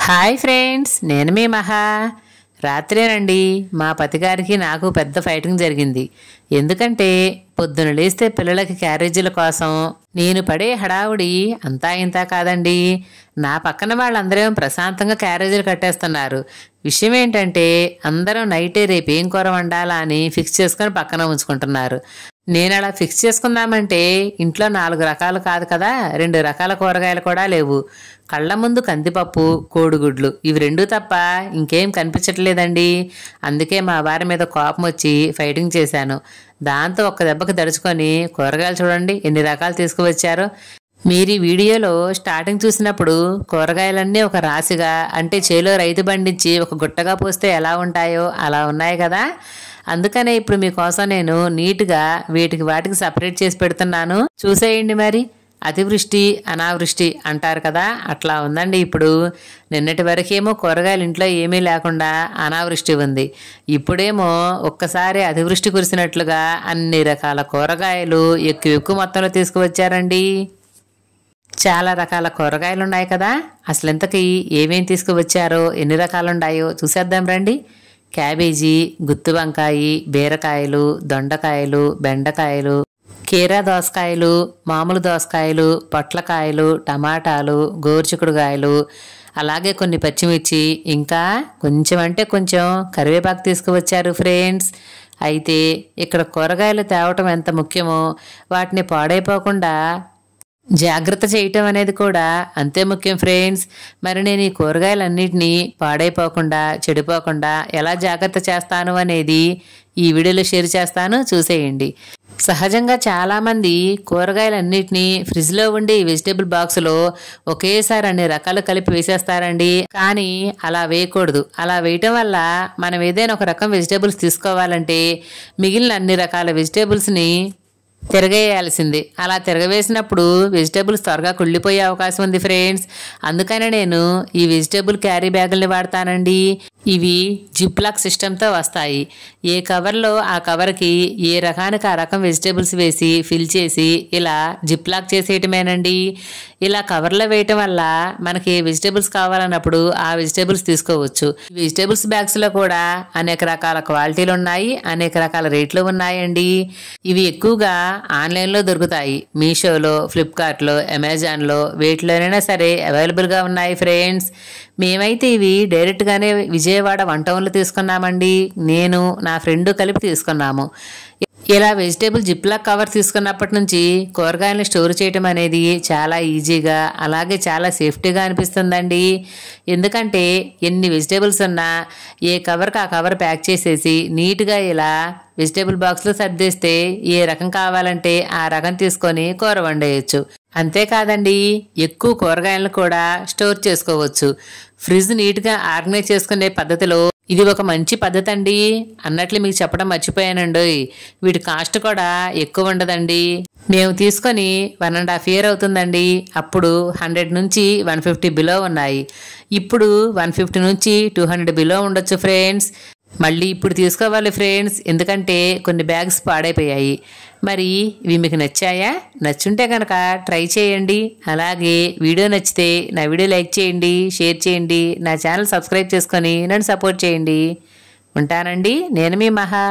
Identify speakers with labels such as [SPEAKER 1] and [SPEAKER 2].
[SPEAKER 1] Hi friends, నేను మీ మహా. రాత్రేనండి మా పతిగారికి నాకు పెద్ద ఫైటింగ్ జరిగింది. ఎందుకంటే పొద్దున లేస్తే పిల్లలకి క్యారేజీల కోసం నేను పడే హడావుడి అంతా ఇంతా కాదండి. నా పక్కన వాళ్ళందరూ ప్రశాంతంగా క్యారేజీలు కట్టేస్తున్నారు. విషయం ఏంటంటే అందరం నైటే రేపు ఏం కూర వండాలా అని ఫిక్స్ చేసుకొని పక్కన ఉంచుకుంటున్నారు. నేను అలా ఫిక్స్ చేసుకుందామంటే ఇంట్లో 4 రకాలు కాదు కదా, 2 రకాల కూరగాయలు కూడా లేవు. కళ్ళ ముందు కందిపప్పు, కోడిగుడ్లు, ఇవి 2 తప్ప ఇంకేం కనిపించట్లేదండి. అందుకే మా వారి మీద కోపం వచ్చి ఫైటింగ్ చేశాను. దాంతో ఒక్క దెబ్బకి దడుచుకొని కూరగాయలు చూడండి ఎన్ని రకాలు తీసుకువచ్చారో. మీరు ఈ వీడియోలో స్టార్టింగ్ చూసినప్పుడు కూరగాయలన్నీ ఒక రాశిగా, అంటే చేలో రైతు పండించి ఒక గుట్టగా పోస్తే ఎలా ఉంటాయో అలా ఉన్నాయి కదా. అందుకనే ఇప్పుడు మీకోసం నేను నీట్గా వాటికి సపరేట్ చేసి పెడుతున్నాను. చూసేయండి. మరి అతివృష్టి అనావృష్టి అంటారు కదా, అట్లా ఉందండి ఇప్పుడు. నిన్నటి వరకేమో కూరగాయలు ఇంట్లో ఏమీ లేకుండా అనావృష్టి ఉంది. ఇప్పుడేమో ఒక్కసారి అతివృష్టి కురిసినట్లుగా అన్ని రకాల కూరగాయలు ఎక్కువ మొత్తంలో తీసుకువచ్చారండి. చాలా రకాల కూరగాయలు ఉన్నాయి కదా. అసలు ఇంతకీ ఏమేం తీసుకువచ్చారో, ఎన్ని రకాలు ఉన్నాయో చూసేద్దాం రండి. క్యాబేజీ, గుత్తి వంకాయ, బీరకాయలు, దొండకాయలు, బెండకాయలు, కీరా దోసకాయలు, మామూలు దోసకాయలు, పొట్లకాయలు, టమాటాలు, గోరుచిక్కుడుకాయలు, అలాగే కొన్ని పచ్చిమిర్చి, ఇంకా కొంచెం అంటే కొంచెం కరివేపాకు తీసుకువచ్చారు ఫ్రెండ్స్. అయితే ఇక్కడ కూరగాయలు తేవటం ఎంత ముఖ్యమో వాటిని పాడైపోకుండా జాగ్రత్త చేయటం అనేది కూడా అంతే ముఖ్యం ఫ్రెండ్స్. మరి నేను ఈ కూరగాయలన్నిటినీ పాడైపోకుండా, చెడిపోకుండా ఎలా జాగ్రత్త చేస్తాను అనేది ఈ వీడియోలో షేర్ చేస్తాను, చూసేయండి. సహజంగా చాలామంది కూరగాయలన్నిటినీ ఫ్రిడ్జ్లో ఉండి వెజిటేబుల్ బాక్స్లో ఒకేసారి అన్ని రకాలు కలిపి వేసేస్తారండి. కానీ అలా వేయకూడదు. అలా వేయటం వల్ల మనం ఏదైనా ఒక రకం వెజిటేబుల్స్ తీసుకోవాలంటే మిగిలిన అన్ని రకాల వెజిటేబుల్స్ని తిరగేయాల్సిందే. అలా తిరగవేసినప్పుడు వెజిటేబుల్స్ త్వరగా కుళ్ళిపోయే అవకాశం ఉంది ఫ్రెండ్స్. అందుకనే నేను ఈ వెజిటేబుల్ క్యారీ బ్యాగుల్ని వాడతానండి. ఇవి జిప్ లాక్ సిస్టంతో వస్తాయి. ఏ కవర్లో ఆ కవర్కి ఏ రకానికి ఆ రకం వెజిటేబుల్స్ వేసి ఫిల్ చేసి ఇలా జిప్ లాక్ చేసేయటమేనండి. ఇలా కవర్లో వేయటం వల్ల మనకి ఏ వెజిటేబుల్స్ కావాలన్నప్పుడు ఆ వెజిటేబుల్స్ తీసుకోవచ్చు. వెజిటేబుల్స్ బ్యాగ్స్లో కూడా అనేక రకాల క్వాలిటీలు ఉన్నాయి, అనేక రకాల రేట్లు ఉన్నాయండి. ఇవి ఎక్కువగా ఆన్లైన్లో దొరుకుతాయి. మీషోలో, ఫ్లిప్కార్ట్లో, అమెజాన్లో, వేటిలోనైనా సరే అవైలబుల్గా ఉన్నాయి ఫ్రెండ్స్. మేమైతే ఇవి డైరెక్ట్గానే విజయవాడ 1 టౌన్లో తీసుకున్నామండి. నేను నా ఫ్రెండ్ కలిపి తీసుకున్నాము. ఇలా వెజిటేబుల్ జిప్లాక్ కవర్ తీసుకున్నప్పటి నుంచి కూరగాయలను స్టోర్ చేయటం అనేది చాలా ఈజీగా, అలాగే చాలా సేఫ్టీగా అనిపిస్తుందండి. ఎందుకంటే ఎన్ని వెజిటేబుల్స్ ఉన్నా ఏ కవర్కి ఆ కవర్ ప్యాక్ చేసేసి నీట్గా ఇలా వెజిటేబుల్ బాక్స్లో సర్దేస్తే ఏ రకం కావాలంటే ఆ రకం తీసుకొని కూర వండేయచ్చు. అంతేకాదండి, ఎక్కువ కూరగాయలను కూడా స్టోర్ చేసుకోవచ్చు. ఫ్రిడ్జ్ నీట్గా ఆర్గనైజ్ చేసుకునే పద్ధతిలో ఇది ఒక మంచి పద్ధతి అండి. అన్నట్లు మీకు చెప్పడం మర్చిపోయానండి, వీటి కాస్ట్ కూడా ఎక్కువ ఉండదండి. మేము తీసుకొని 1.5 year అవుతుందండి. అప్పుడు 100 నుంచి 150 బిలో ఉన్నాయి. ఇప్పుడు 150 నుంచి 200 బిలో ఉండొచ్చు ఫ్రెండ్స్. మళ్ళీ ఇప్పుడు తీసుకోవాలి ఫ్రెండ్స్, ఎందుకంటే కొన్ని బ్యాగ్స్ పాడైపోయాయి. మరి ఇవి మీకు నచ్చాయా? నచ్చుంటే కనుక ట్రై చేయండి. అలాగే వీడియో నచ్చితే నా వీడియో లైక్ చేయండి, షేర్ చేయండి, నా ఛానల్ సబ్స్క్రైబ్ చేసుకొని నన్ను సపోర్ట్ చేయండి. ఉంటానండి. నేను మీ మహా.